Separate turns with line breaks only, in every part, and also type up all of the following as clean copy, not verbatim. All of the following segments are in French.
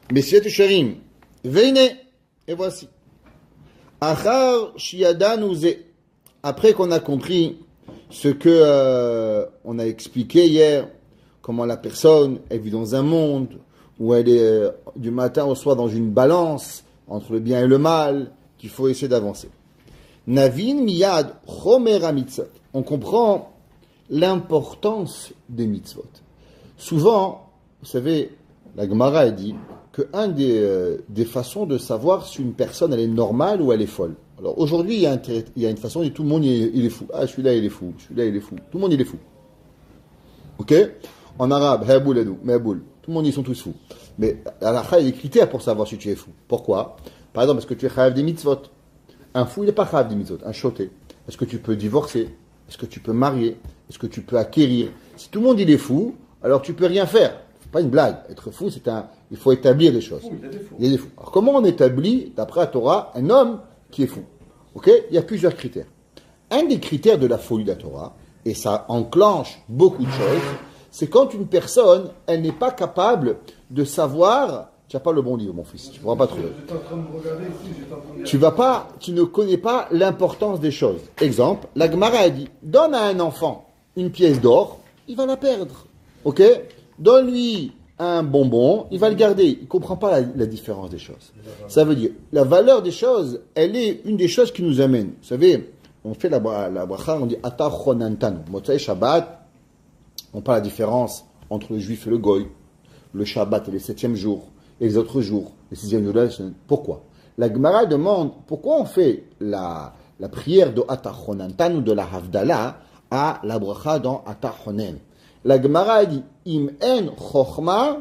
Messieurs Sharim, venez, et voici. Achar Shiadanu Ze. Après qu'on a compris ce que on a expliqué hier, comment la personne elle vit dans un monde où elle est du matin au soir dans une balance entre le bien et le mal, qu'il faut essayer d'avancer. Navin miyad chomer mitzvot. On comprend l'importance des mitzvot. Souvent, vous savez, la Gemara a dit que des façons de savoir si une personne elle est normale ou elle est folle. Alors aujourd'hui, il y a une façon où tout le monde il est fou. Ah, celui-là il est fou, celui-là il est fou. Tout le monde il est fou. Ok? En arabe, haboul adou, maboul. Tout le monde ils sont tous fous. Mais à la il y a des critères pour savoir si tu es fou. Pourquoi? Par exemple, est-ce que tu es chayav des mitzvot? Un fou, il n'est pas chayav des mitzvot. Un choté. Est-ce que tu peux divorcer? Est-ce que tu peux marier? Est-ce que tu peux acquérir? Si tout le monde il est fou, alors tu peux rien faire. C'est pas une blague. Être fou, il faut établir des choses. Il y a des fous. Alors comment on établit, d'après la Torah, un homme qui est fou? Ok? Il y a plusieurs critères. Un des critères de la folie de la Torah, et ça enclenche beaucoup de choses, c'est quand une personne, elle n'est pas capable de savoir. Tu n'as pas le bon livre, mon fils. Tu ne pourras pas trouver. Tu ne connais pas l'importance des choses. Exemple, la Gemara a dit, donne à un enfant une pièce d'or, il va la perdre. Ok? Donne-lui un bonbon, il va le garder. Il ne comprend pas la différence des choses. Ça veut dire, la valeur des choses, elle est une des choses qui nous amène. Vous savez, on fait la bracha, on dit Ata Chonantanu. Motzai Shabbat, on parle de la différence entre le juif et le goy, le Shabbat et les 7e jours, et les autres jours, les 6e jours. Pourquoi? La Gemara demande pourquoi on fait la prière de Ata Chonantanu, de la Havdalah, à la bracha dans Ata Chonen. La Gemara dit Im en chokhma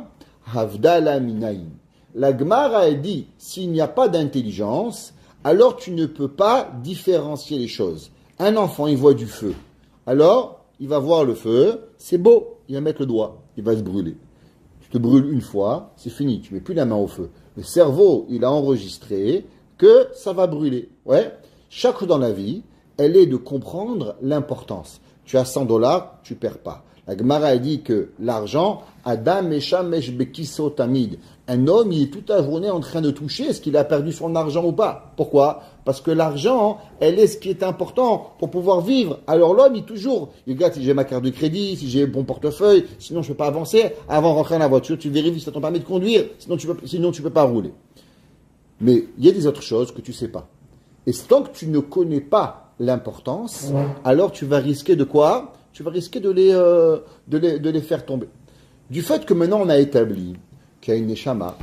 havdala minayin. La Gemara dit s'il n'y a pas d'intelligence, alors tu ne peux pas différencier les choses. Un enfant, il voit du feu. Alors, il va voir le feu, c'est beau, il va mettre le doigt, il va se brûler. Tu te brûles une fois, c'est fini, tu mets plus la main au feu. Le cerveau, il a enregistré que ça va brûler. Ouais. Chaque chose dans la vie, elle est de comprendre l'importance. Tu as $100, tu perds pas. La Gemara a dit que l'argent, Adam Meshamesh Bekiso Tamid. Un homme, il est toute la journée en train de toucher est-ce qu'il a perdu son argent ou pas. Pourquoi? Parce que l'argent, elle est ce qui est important pour pouvoir vivre. Alors l'homme, il regarde si j'ai ma carte de crédit, si j'ai le bon portefeuille, sinon je ne peux pas avancer. Avant de rentrer dans la voiture, tu vérifies si tu as ton permis de conduire, sinon tu peux pas rouler. Mais il y a des autres choses que tu sais pas. Et tant que tu ne connais pas l'importance, alors tu vas risquer de quoi? Tu vas risquer de les faire tomber. Du fait que maintenant on a établi qu'il y a une neshama,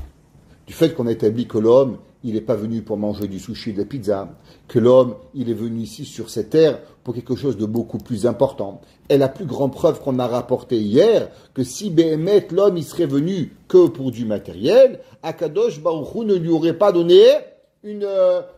du fait qu'on a établi que l'homme, il n'est pas venu pour manger du sushi et de la pizza, que l'homme, il est venu ici sur cette terre pour quelque chose de beaucoup plus important. Et la plus grande preuve qu'on a rapportée hier, que si Béhémet, l'homme, il serait venu que pour du matériel, Akadosh Baruch Hu ne lui aurait pas donné une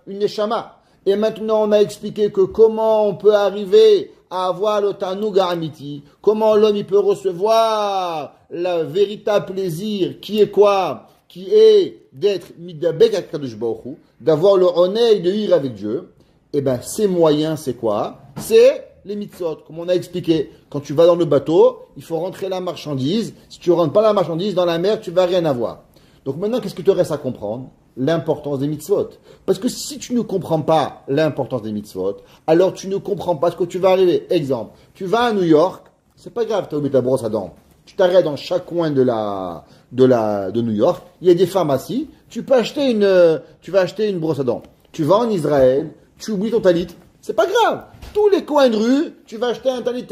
neshama. Et maintenant, on a expliqué que comment on peut arriver à avoir le Tanoug Amiti, comment l'homme il peut recevoir le véritable plaisir, qui est quoi? Qui est d'être Midabek Akadosh Baruch Hu, d'avoir le honneur de vivre avec Dieu. Et bien, ces moyens, c'est quoi? C'est les mitzvot, comme on a expliqué. Quand tu vas dans le bateau, il faut rentrer la marchandise. Si tu ne rentres pas la marchandise dans la mer, tu ne vas rien avoir. Donc maintenant, qu'est-ce que tu restes à comprendre? L'importance des mitzvot. Parce que si tu ne comprends pas l'importance des mitzvot, alors tu ne comprends pas ce que tu vas arriver. Exemple, tu vas à New York, c'est pas grave, tu as oublié ta brosse à dents. Tu t'arrêtes dans chaque coin de New York, il y a des pharmacies, tu vas acheter une brosse à dents. Tu vas en Israël, tu oublies ton talit, c'est pas grave. Tous les coins de rue, tu vas acheter un talit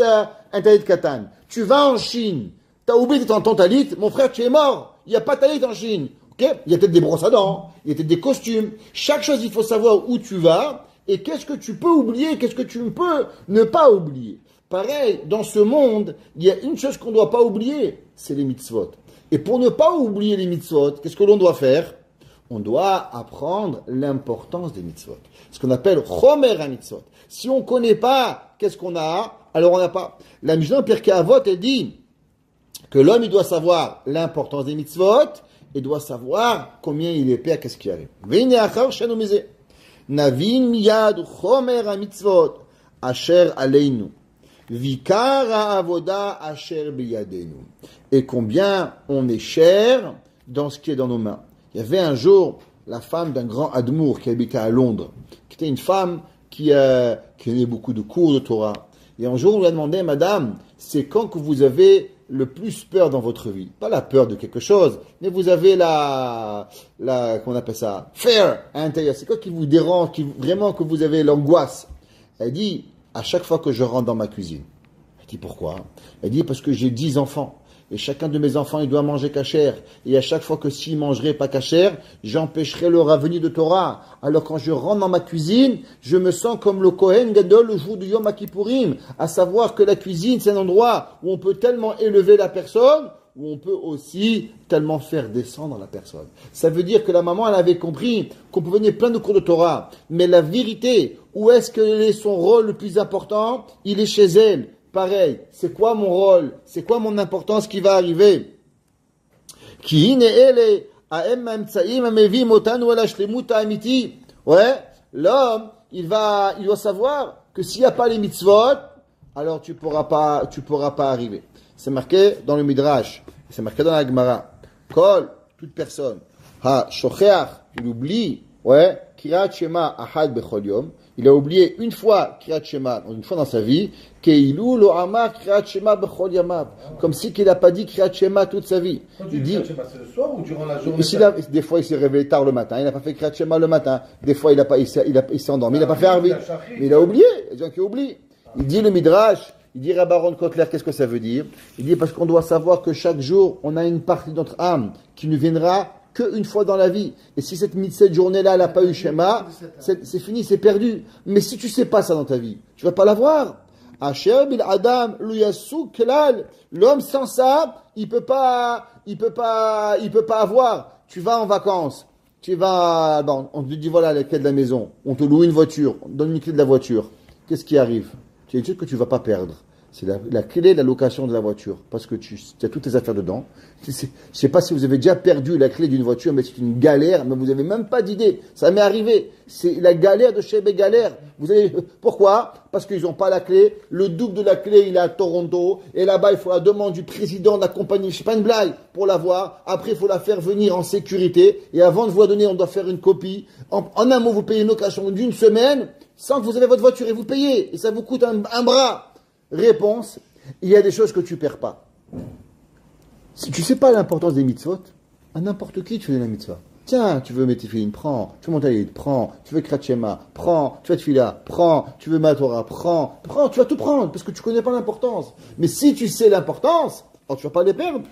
katan. Tu vas en Chine, tu as oublié ton talit, mon frère, tu es mort. Il n'y a pas de talit en Chine. Okay? Il y a peut-être des brosses à dents, il y a peut-être des costumes. Chaque chose, il faut savoir où tu vas et qu'est-ce que tu peux oublier, qu'est-ce que tu peux ne pas oublier. Pareil, dans ce monde, il y a une chose qu'on ne doit pas oublier, c'est les mitzvot. Et pour ne pas oublier les mitzvot, qu'est-ce que l'on doit faire? On doit apprendre l'importance des mitzvot. Ce qu'on appelle chomer à mitzvot. Si on ne connaît pas qu'est-ce qu'on a, alors on n'a pas. La Mishnah Pirkei Avot, elle dit que l'homme, il doit savoir l'importance des mitzvot, et doit savoir combien il est épais à qu'est-ce qui arrive. Navin miyad chomer ha-mitzvot asher aleinu vikar avoda asher biyadenu. Et combien on est cher dans ce qui est dans nos mains. Il y avait un jour la femme d'un grand admour qui habitait à Londres, qui était une femme qui avait beaucoup de cours de Torah. Et un jour, on lui a demandé, Madame, c'est quand que vous avez le plus peur dans votre vie? Pas la peur de quelque chose, mais vous avez comment on appelle ça? Fear à l'intérieur. C'est quoi qui vous dérange, vraiment que vous avez l'angoisse? Elle dit, à chaque fois que je rentre dans ma cuisine. Elle dit, pourquoi? Elle dit, parce que j'ai 10 enfants. Et chacun de mes enfants, il doit manger cachère. Et à chaque fois que s'il mangerait pas cachère, j'empêcherai leur avenir de Torah. Alors quand je rentre dans ma cuisine, je me sens comme le Kohen Gadol le jour du Yom Kippourim. À savoir que la cuisine, c'est un endroit où on peut tellement élever la personne, où on peut aussi tellement faire descendre la personne. Ça veut dire que la maman, elle avait compris qu'on pouvait venir plein de cours de Torah. Mais la vérité, où est-ce que est son rôle le plus important? Il est chez elle. Pareil, c'est quoi mon rôle? C'est quoi mon importance qui va arriver? Ouais, l'homme, il doit savoir que s'il n'y a pas les mitzvot, alors tu pourras pas arriver. C'est marqué dans le Midrash, c'est marqué dans la Gemara. Kol, toute personne, shocheach, il oublie, ouais, Kirat Shema ahad bechol yom. Il a oublié une fois Kriyat Shema, une fois dans sa vie, Keilu lo amar Kriyat Shema bechol yamav. Comme si qu'il n'a pas dit Kriyat Shema toute sa vie. Il dit,
Shema, c'est le soir ou durant la journée?
Des fois, il s'est réveillé tard le matin, il n'a pas fait Kriyat Shema le matin. Des fois, il s'est endormi, il n'a pas fait Arvit. Mais il a oublié, il y a des gens qui oublient. Il dit le Midrash, il dit Rabbaron Kotler, qu'est-ce que ça veut dire? Il dit parce qu'on doit savoir que chaque jour, on a une partie de notre âme qui ne viendra qu'une fois dans la vie. Et si cette journée-là, elle n'a pas eu Shema, c'est fini, c'est perdu. Mais si tu sais pas ça dans ta vie, tu vas pas l'avoir. Asher bil Adam, l'uyasu kelal. L'homme sans ça, il peut pas avoir. Tu vas en vacances. On te dit voilà la clé de la maison. On te loue une voiture. On te donne une clé de la voiture. Qu'est-ce qui arrive? Tu as une chose que tu vas pas perdre. C'est la clé de la location de la voiture. Parce que tu as toutes tes affaires dedans. Je ne sais pas si vous avez déjà perdu la clé d'une voiture, mais c'est une galère, mais vous n'avez même pas d'idée. Ça m'est arrivé. C'est la galère de chez Galère. Pourquoi? Parce qu'ils n'ont pas la clé. Le double de la clé, il est à Toronto. Et là-bas, il faut la demande du président de la compagnie. Je ne sais pas une blague pour l'avoir. Après, il faut la faire venir en sécurité. Et avant de vous la donner, on doit faire une copie. En un mot, vous payez une location d'une semaine sans que vous avez votre voiture et vous payez. Et ça vous coûte un bras. Réponse, il y a des choses que tu ne perds pas. Si tu ne sais pas l'importance des mitzvot, à n'importe qui tu fais la mitzvah. Tiens, tu veux mettre tes filines, prends. Tu veux monter, prends. Tu veux Kriyat Shema, prends. Tu veux Tfila, prends. Tu veux Matorah, prends. Prends, tu vas tout prendre parce que tu ne connais pas l'importance. Mais si tu sais l'importance, alors tu ne vas pas les perdre.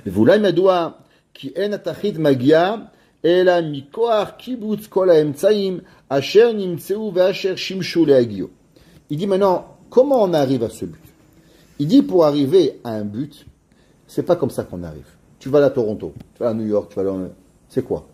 Voulay Madoua, qui en atachit magia, ela mikoach kibbutz kol haemtsaim, asher nimtseu ve'asher shimshu le'agio. Il dit maintenant, comment on arrive à ce but? Il dit pour arriver à un but, c'est pas comme ça qu'on arrive. Tu vas à Toronto, tu vas à New York, tu vas c'est quoi?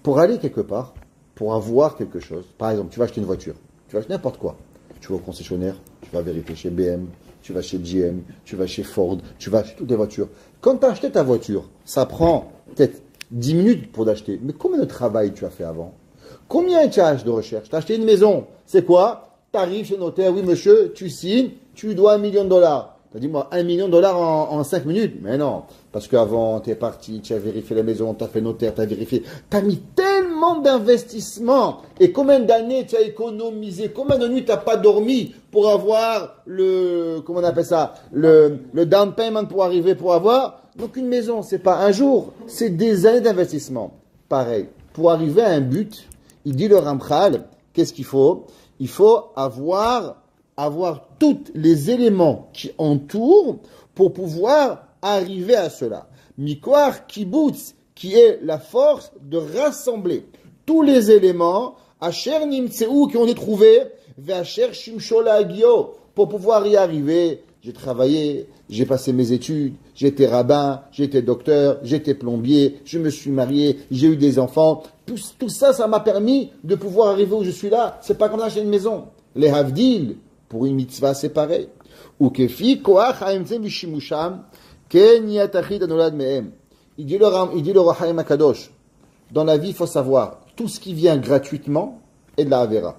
Pour aller quelque part, pour avoir quelque chose, par exemple, tu vas acheter une voiture, tu vas acheter n'importe quoi. Tu vas au concessionnaire, tu vas vérifier chez BM, tu vas chez GM, tu vas chez Ford, tu vas chez toutes les voitures. Quand tu as acheté ta voiture, ça prend peut-être 10 minutes pour l'acheter. Mais combien de travail tu as fait avant? Combien tu as acheté de recherche? Tu as acheté une maison, c'est quoi? Tu arrives chez le notaire, oui monsieur, tu signes, tu dois $1 million. Tu as dit, moi, $1 million en 5 minutes. Mais non, parce qu'avant, tu es parti, tu as vérifié la maison, tu as fait notaire, tu as vérifié. Tu as mis tellement d'investissements. Et combien d'années tu as économisé? Combien de nuits tu n'as pas dormi pour avoir comment on appelle ça, le down payment pour arriver, pour avoir. Donc une maison, c'est pas un jour, c'est des années d'investissement. Pareil, pour arriver à un but, il dit le Ramchal, qu'est-ce qu'il faut? Il faut avoir tous les éléments qui entourent pour pouvoir arriver à cela. Mikoach kibbutz, qui est la force de rassembler tous les éléments, asher nimtseu, qui ont été trouvés, ve'asher shimsho la'agio, pour pouvoir y arriver. J'ai travaillé, j'ai passé mes études, j'ai été rabbin, j'ai été docteur, j'ai été plombier, je me suis marié, j'ai eu des enfants. Tout ça, ça m'a permis de pouvoir arriver où je suis là. C'est pas comme d'acheter une maison. Les havdil, pour une mitzvah, c'est pareil. Ou kefi koach haemtzem vishimusham ken yatachid anolad mehem. Il dit le Rochaim Akadosh. Dans la vie, il faut savoir, tout ce qui vient gratuitement est de la Avera.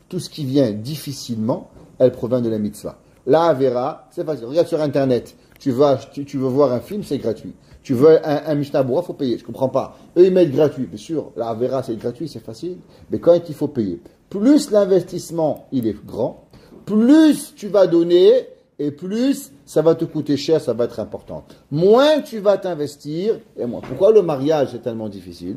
Tout ce qui vient difficilement, elle provient de la mitzvah. La Avera, c'est facile. Regarde sur Internet. Tu veux voir un film, c'est gratuit. Tu veux un Mishnah Bora, il faut payer. Je ne comprends pas. Eux, ils mettent gratuit. Bien sûr, la Avera, c'est gratuit, c'est facile. Mais quand il faut payer, plus l'investissement, il est grand, plus tu vas donner et plus ça va te coûter cher, ça va être important. Moins tu vas t'investir et moins. Pourquoi le mariage est tellement difficile?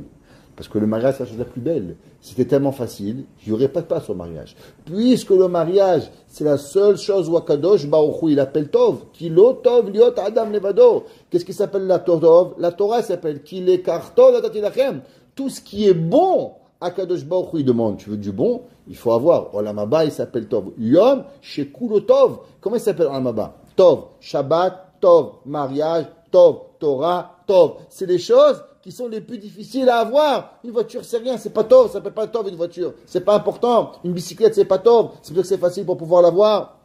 Parce que le mariage, c'est la chose la plus belle. C'était tellement facile, il n'y aurait pas de place au mariage. Puisque le mariage, c'est la seule chose où Akadosh Baruch Hu, il appelle Tov. Kilo Tov liot Adam levado. Qu'est-ce qui s'appelle la Tov? La Torah s'appelle Kile Kartov Atatilachem. Tout ce qui est bon, Akadosh Baruch Hu, il demande, tu veux du bon? Il faut avoir. Olam Haba, il s'appelle Tov. Yom Shekulo Tov. Comment il s'appelle Olam Haba? Tov. Shabbat, Tov. Mariage, Tov. Torah, Tov. C'est les choses qui sont les plus difficiles à avoir. Une voiture, c'est rien, c'est pas Tov, ça s'appelle pas Tov une voiture. C'est pas important. Une bicyclette, c'est pas Tov. C'est pour que c'est facile pour pouvoir l'avoir.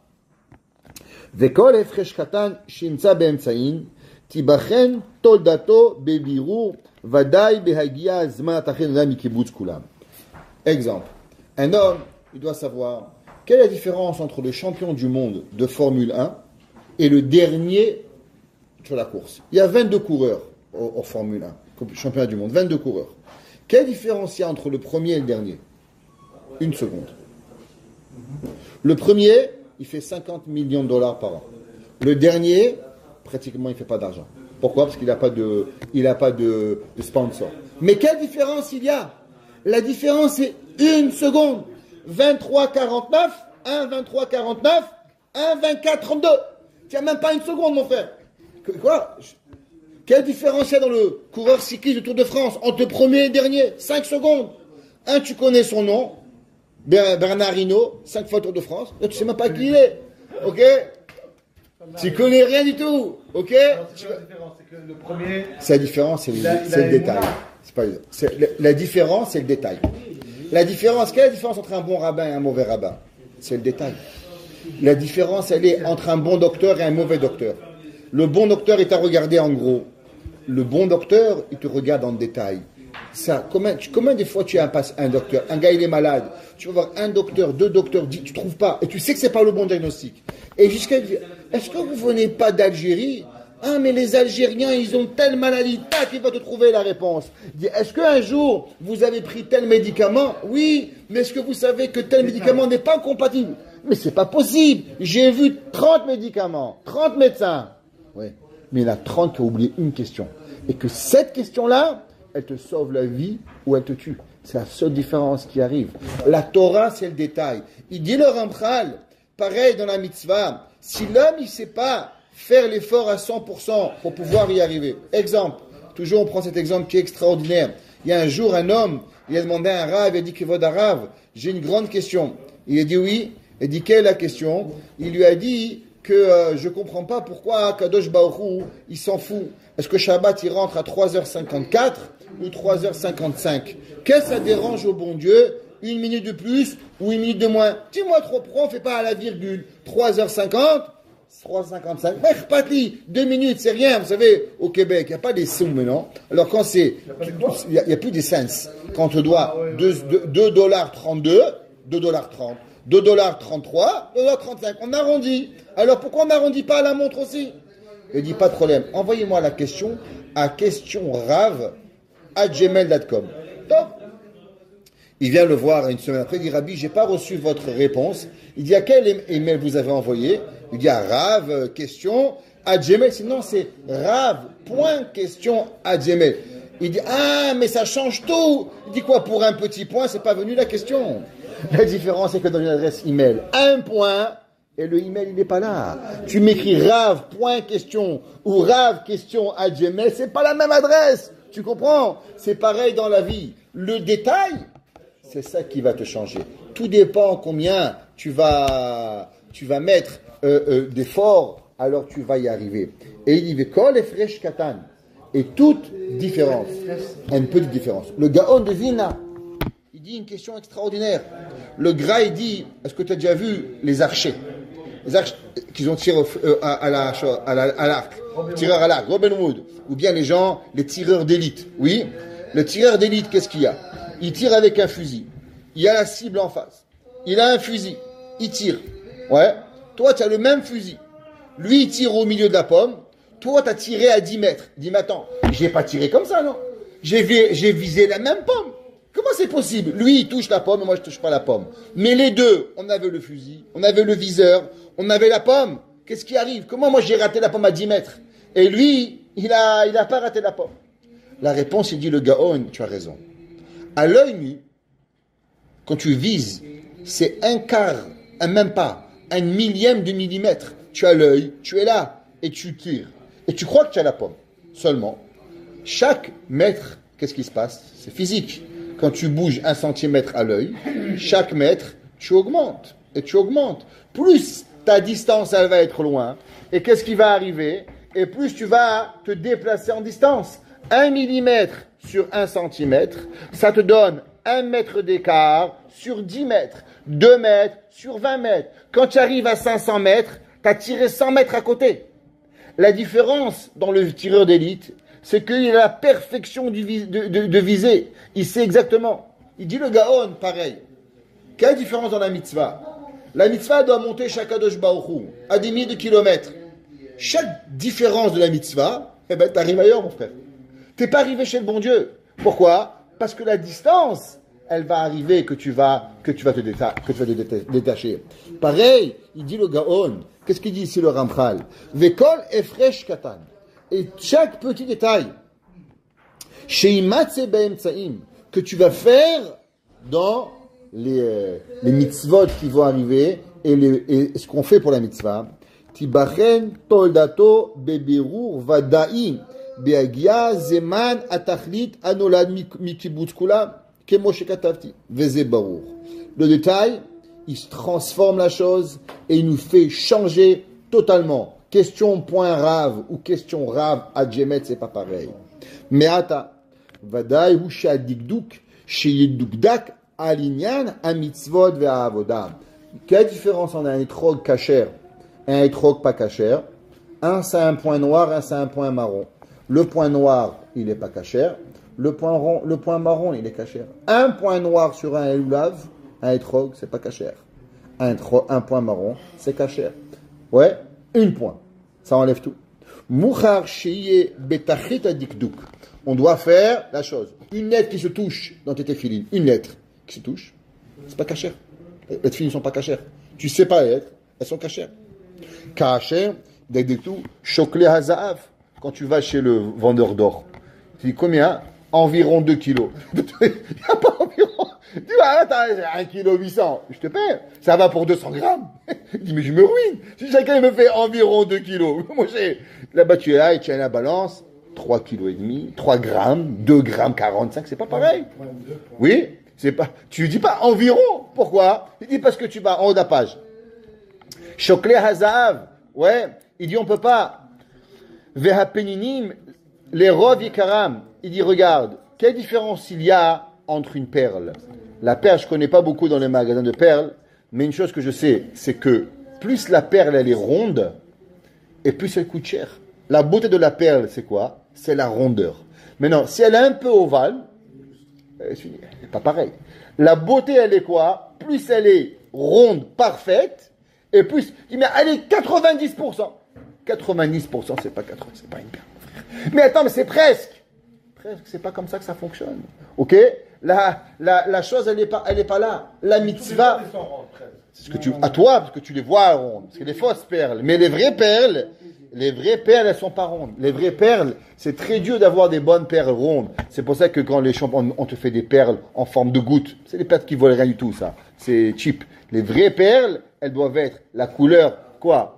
Vekol efresh katan shimtza be'emtsain tibachen toldato bebiru vadai behagia zman atachen la mikibutz kulam. Exemple. Un homme, il doit savoir quelle est la différence entre le champion du monde de Formule 1 et le dernier sur la course. Il y a 22 coureurs au Formule 1. Championnat du monde, 22 coureurs. Quelle différence il y a entre le premier et le dernier? Une seconde. Le premier, il fait 50 millions de dollars par an. Le dernier, pratiquement, il ne fait pas d'argent. Pourquoi? Parce qu'il n'a pas de sponsor. Mais quelle différence il y a? La différence est une seconde. 23,49, 1,23,49, 1,24,32. Tu n'as même pas une seconde, mon frère. Quoi? Quelle différence il y a dans le coureur cycliste du Tour de France entre le premier et le dernier? 5 secondes. Un, tu connais son nom, Bernard Hinault, 5 fois Tour de France. Là, tu ne sais même pas qui il est. Ok? Tu connais rien du tout. Ok?
C'est la différence, c'est que le premier.
C'est la différence, c'est le détail. La différence, c'est le détail. La différence, quelle est la différence entre un bon rabbin et un mauvais rabbin? C'est le détail. La différence, elle est entre un bon docteur et un mauvais docteur. Le bon docteur, il t'a regardé en gros. Le bon docteur, il te regarde en détail. Ça, combien des fois tu as un docteur, un gars il est malade, tu vas voir un docteur, 2 docteurs, tu trouves pas, et tu sais que c'est pas le bon diagnostic. Et jusqu'à dire, est-ce que vous venez pas d'Algérie? Ah, mais les Algériens, ils ont telle maladie, tac, il va te trouver la réponse. Il dit, est-ce qu'un jour, vous avez pris tel médicament? Oui, mais est-ce que vous savez que tel médicament n'est pas compatible? Mais c'est pas possible. J'ai vu 30 médicaments, 30 médecins. Oui, mais il y en a 30 qui ont oublié une question. Et que cette question-là, elle te sauve la vie ou elle te tue. C'est la seule différence qui arrive. La Torah, c'est le détail. Il dit le Ramchal, pareil dans la mitzvah, si l'homme, il ne sait pas faire l'effort à 100% pour pouvoir y arriver. Exemple, toujours on prend cet exemple qui est extraordinaire. Il y a un jour, un homme, il a demandé à un rav, il a dit, Kevod Arav, j'ai une grande question. Il a dit oui. Il a dit, quelle est la question? Il lui a dit que je ne comprends pas pourquoi Kadosh Baruch Hu, il s'en fout. Est-ce que Shabbat, il rentre à 3h54 ou 3h55? Qu'est-ce que ça dérange au bon Dieu? Une minute de plus ou une minute de moins? Dis-moi trop, pourquoi on ne fait pas à la virgule? 3h50, 3h55, mais 2 minutes, c'est rien. Vous savez, au Québec, il n'y a pas des sous maintenant. Alors quand c'est, il n'y a plus des cents. Quand on te doit 2,32 $, 2,33 $, 2,35 $, on arrondit. Alors pourquoi on n'arrondit pas à la montre aussi? Il dit, pas de problème, envoyez-moi la question à questionrave@gmail.com. Top. Il vient le voir une semaine après, il dit, Rabbi, j'ai pas reçu votre réponse. Il dit, à quel email vous avez envoyé? Il dit, à Rav, question, @gmail. Sinon, c'est Rav.question@gmail. Il dit, ah, mais ça change tout. Il dit quoi, pour un petit point, c'est pas venu la question. La différence, c'est que dans une adresse email, un point, et le email, il n'est pas là. Tu m'écris Rav.question ou Rav.question@gmail, c'est pas la même adresse. Tu comprends? C'est pareil dans la vie. Le détail, c'est ça qui va te changer. Tout dépend combien tu vas mettre d'efforts, alors tu vas y arriver. Et il dit, Kol efresh katan. Et toute différence, une petite différence. Le Gaon de Vilna, il dit une question extraordinaire. Le Gra, il dit, est-ce que tu as déjà vu les archers? Les archers qu'ils ont tiré à l'arc, tireurs à l'arc, Robin Hood, ou bien les tireurs d'élite. Oui, le tireur d'élite, qu'est-ce qu'il y a? Il tire avec un fusil. Il y a la cible en face. Il a un fusil. Il tire. Ouais. Toi, tu as le même fusil. Lui, il tire au milieu de la pomme. Toi, tu as tiré à 10 mètres. Il dit, mais attends, j'ai pas tiré comme ça, non? J'ai visé la même pomme. Comment c'est possible? Lui, il touche la pomme et moi, je touche pas la pomme. Mais les deux, on avait le fusil, on avait le viseur, on avait la pomme. Qu'est-ce qui arrive? Comment moi, j'ai raté la pomme à 10 mètres? Et lui, il a pas raté la pomme. La réponse, il dit, le Gaon, tu as raison. À l'œil nu, quand tu vises, c'est un quart, même pas, un millième de millimètre. Tu as l'œil, tu es là, et tu tires. Et tu crois que tu as la pomme. Seulement, chaque mètre, qu'est-ce qui se passe? C'est physique. Quand tu bouges 1 centimètre à l'œil, chaque mètre, tu augmentes. Et tu augmentes. Plus ta distance, elle va être loin. Et qu'est-ce qui va arriver? Et plus tu vas te déplacer en distance. 1 millimètre sur 1 centimètre, ça te donne 1 mètre d'écart sur 10 mètres. 2 mètres sur 20 mètres. Quand tu arrives à 500 mètres, tu as tiré 100 mètres à côté. La différence dans le tireur d'élite, c'est qu'il a la perfection de viser. Il sait exactement. Il dit le Gaon, pareil. Quelle différence dans la mitzvah? La mitzvah doit monter chaque Kadosh Baruch Hu, à des milliers de kilomètres. Chaque différence de la mitzvah, eh ben, tu arrives ailleurs, mon frère. Tu n'es pas arrivé chez le bon Dieu. Pourquoi? Parce que la distance, elle va arriver que tu vas te détacher. Pareil, il dit le Gaon. Qu'est-ce qu'il dit ici le Ramchal? Vekol efresh katan. Et chaque petit détail, sheimatze be'emtsaim, que tu vas faire dans les mitzvot qui vont arriver et ce qu'on fait pour la mitzvah. Tibachen toldato bebirur vada'i beagia zeman atachlit anolad mikibutz kula kemo shekatavti veze barur. Le détail, il se transforme la chose et il nous fait changer totalement. Question point rave ou question rave à Djemet, c'est pas pareil. Mais ata, vadaï ou shadikduk, sheyidukdak, alinyan, amitzvot ve'avoda. Quelle différence entre un étrog kasher et un étrog pas kasher? Un, c'est un point noir, un, c'est un point marron. Le point noir, il est pas kasher. Le point marron, il est kasher. Un point noir sur un lulav, un étrog, c'est pas kasher. Un point marron, c'est kasher. Ouais, une point. Ça enlève tout. Mouchar shiye betachit adikduk. On doit faire la chose. Une lettre qui se touche dans tes téfilines, une lettre qui se touche, c'est pas kasher. Les téfilines ne sont pas kasher. Tu sais pas les lettres, elles sont kasher. Kasher, dès tout, choklé hazav. Quand tu vas chez le vendeur d'or, tu dis combien? Environ 2 kilos. Il n'y a pas environ. Tu vois, t'as 1,8 kg. Je te paie. Ça va pour 200 grammes. Il dit, mais je me ruine. Si chacun me fait environ 2 kilos. Moi, là-bas, tu es là et tu as la balance. 3,5 kg, 3 grammes, 2 grammes 45, c'est pas pareil. Oui, c'est pas. Tu lui dis pas environ. Pourquoi? Il dit parce que tu vas en haut de la page. Choklé hazav. Ouais. Il dit, on peut pas. Veha peninim, les rov yikaram. Il dit, regarde, quelle différence il y a entre une perle. La perle, je ne connais pas beaucoup dans les magasins de perles, mais une chose que je sais, c'est que plus la perle, elle est ronde, et plus elle coûte cher. La beauté de la perle, c'est quoi? C'est la rondeur. Maintenant, si elle est un peu ovale, c'est pas pareil. La beauté, elle est quoi? Plus elle est ronde, parfaite, et plus, mais elle est 90%. 90%, c'est pas 80, c'est pas une perle, frère. Mais attends, mais c'est presque. Presque, c'est pas comme ça que ça fonctionne. Ok? La chose, elle est pas là. La mitzvah, c'est ce que à toi, parce que tu les vois rondes. C'est les fausses perles. Mais les vraies perles, elles sont pas rondes. Les vraies perles, c'est très dur d'avoir des bonnes perles rondes. C'est pour ça que quand les champions, on te fait des perles en forme de gouttes. C'est des perles qui valent rien du tout, ça. C'est cheap. Les vraies perles, elles doivent être la couleur, quoi?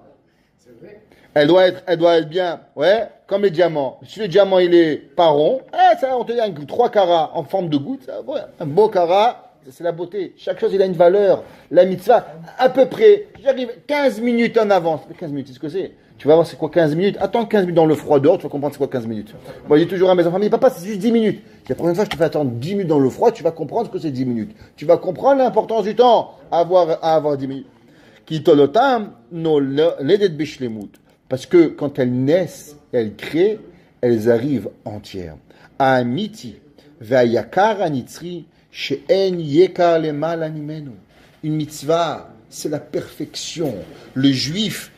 Elle doit être bien, ouais, comme les diamants. Si le diamant, il est pas rond, ça, on te dit 3 carats en forme de goutte, ça, ouais, un beau carat, c'est la beauté. Chaque chose, il a une valeur. La mitzvah, à peu près, j'arrive 15 minutes en avance. Mais 15 minutes, c'est ce que c'est. Tu vas voir c'est quoi 15 minutes. Attends 15 minutes dans le froid dehors, tu vas comprendre c'est quoi 15 minutes. Moi, je dis toujours à mes enfants, mais papa, c'est juste 10 minutes. La prochaine fois, je te fais attendre 10 minutes dans le froid, tu vas comprendre ce que c'est 10 minutes. Tu vas comprendre l'importance du temps à avoir 10 minutes. Qui tolotam no ledet bishlemut. Parce que quand elles naissent, elles créent, elles arrivent entières. Amiti, ve'ayakar anitzri, she'en yekar lemal animenu. Une mitzvah, c'est la perfection. Le juif,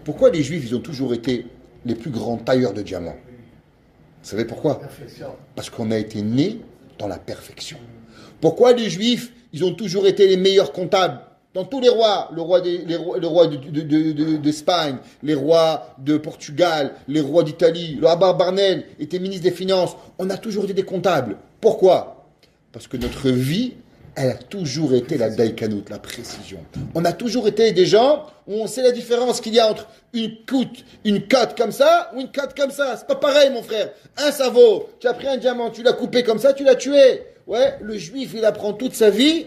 pourquoi les juifs, ils ont toujours été les plus grands tailleurs de diamants. Vous savez pourquoi? Parce qu'on a été né dans la perfection. Pourquoi les Juifs, ils ont toujours été les meilleurs comptables? Dans tous les rois, le roi d'Espagne, les rois de Portugal, les rois d'Italie, le roi Barnel était ministre des Finances. On a toujours été des comptables. Pourquoi? Parce que notre vie, elle a toujours été la daïkanout, la précision. On a toujours été des gens où on sait la différence qu'il y a entre une cote comme ça ou une cote comme ça. C'est pas pareil, mon frère. Un vaut. Tu as pris un diamant, tu l'as coupé comme ça, tu l'as tué. Ouais, le juif, il apprend toute sa vie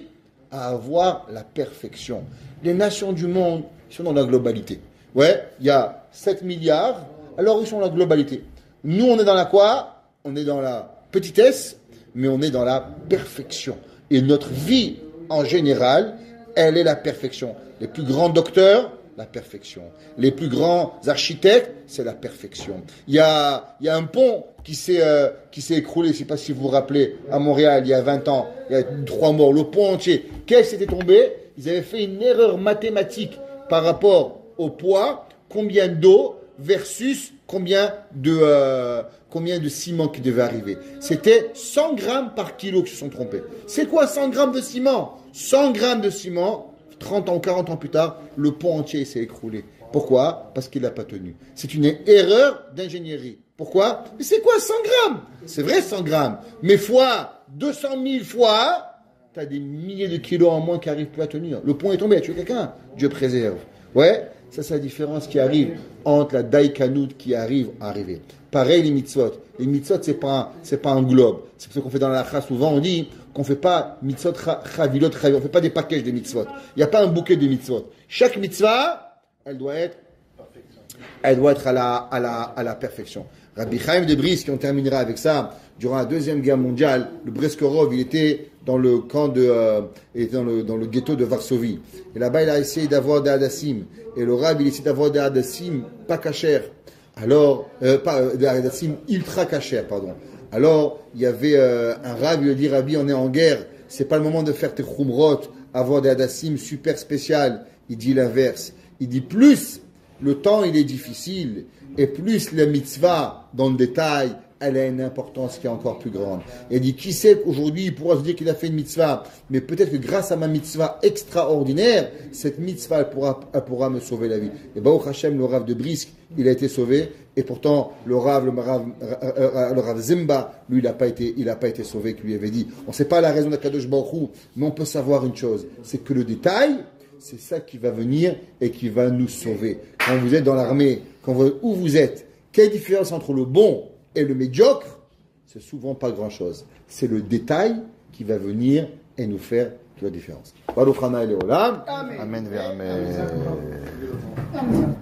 à avoir la perfection. Les nations du monde, ils sont dans la globalité. Ouais, il y a 7 milliards, alors ils sont dans la globalité. Nous, on est dans la quoi? On est dans la petitesse, mais on est dans la perfection. Et notre vie, en général, elle est la perfection. Les plus grands docteurs, la perfection. Les plus grands architectes, c'est la perfection. Il y a un pont qui s'est écroulé, je ne sais pas si vous vous rappelez, à Montréal, il y a 20 ans, il y a 3 morts, le pont entier. Qu'est-ce qui était tombé? Ils avaient fait une erreur mathématique par rapport au poids, combien d'eau versus combien de ciment qui devait arriver. C'était 100 grammes par kilo qui se sont trompés. C'est quoi 100 grammes de ciment? 100 grammes de ciment, 30 ans ou 40 ans plus tard, le pont entier s'est écroulé. Pourquoi? Parce qu'il n'a pas tenu. C'est une erreur d'ingénierie. Pourquoi? Mais c'est quoi 100 grammes? C'est vrai 100 grammes. Mais fois 200 000 fois, tu as des milliers de kilos en moins qui n'arrivent plus à tenir. Le pont est tombé, a tué quelqu'un. Dieu préserve. Ouais, ça c'est la différence qui arrive entre la daïkanout qui arrive à arriver. Pareil les mitzvot. Les mitzvot, c'est pas un globe. C'est ce qu'on fait dans la lacha souvent. On dit qu'on ne fait pas mitzvot chavilot, on ne fait pas des packages de mitzvot. Il n'y a pas un bouquet de mitzvot. Chaque mitzvah, elle doit être à la perfection. Rabbi Chaim de Brisk, on terminera avec ça, durant la Deuxième Guerre mondiale, le Breskorov, il était dans le camp il était dans le ghetto de Varsovie. Et là-bas, il a essayé d'avoir des hadassim. Et le Rab, il a essayé d'avoir des hadassim pas cachers. Alors, des hadassim ultra cachers, pardon. Alors, il y avait un Rab, il lui a dit, Rabbi, on est en guerre, c'est pas le moment de faire tes khumrot, avoir des hadassim super spéciales. Il dit l'inverse. Il dit plus le temps il est difficile et plus la mitzvah dans le détail, elle a une importance qui est encore plus grande. Et il dit, qui sait qu'aujourd'hui il pourra se dire qu'il a fait une mitzvah, mais peut-être que grâce à ma mitzvah extraordinaire, cette mitzvah elle pourra me sauver la vie. Et Baruch Hashem, le Rav de Brisk, il a été sauvé, et pourtant le Rav Zimba, lui il n'a pas été sauvé, qui lui avait dit, on ne sait pas la raison d'Akadosh Baruch Hu, mais on peut savoir une chose, c'est que le détail, c'est ça qui va venir et qui va nous sauver. Quand vous êtes dans l'armée, où vous êtes, quelle différence entre le bon et le médiocre? C'est souvent pas grand-chose. C'est le détail qui va venir et nous faire toute la différence. Amen. Amen. Amen.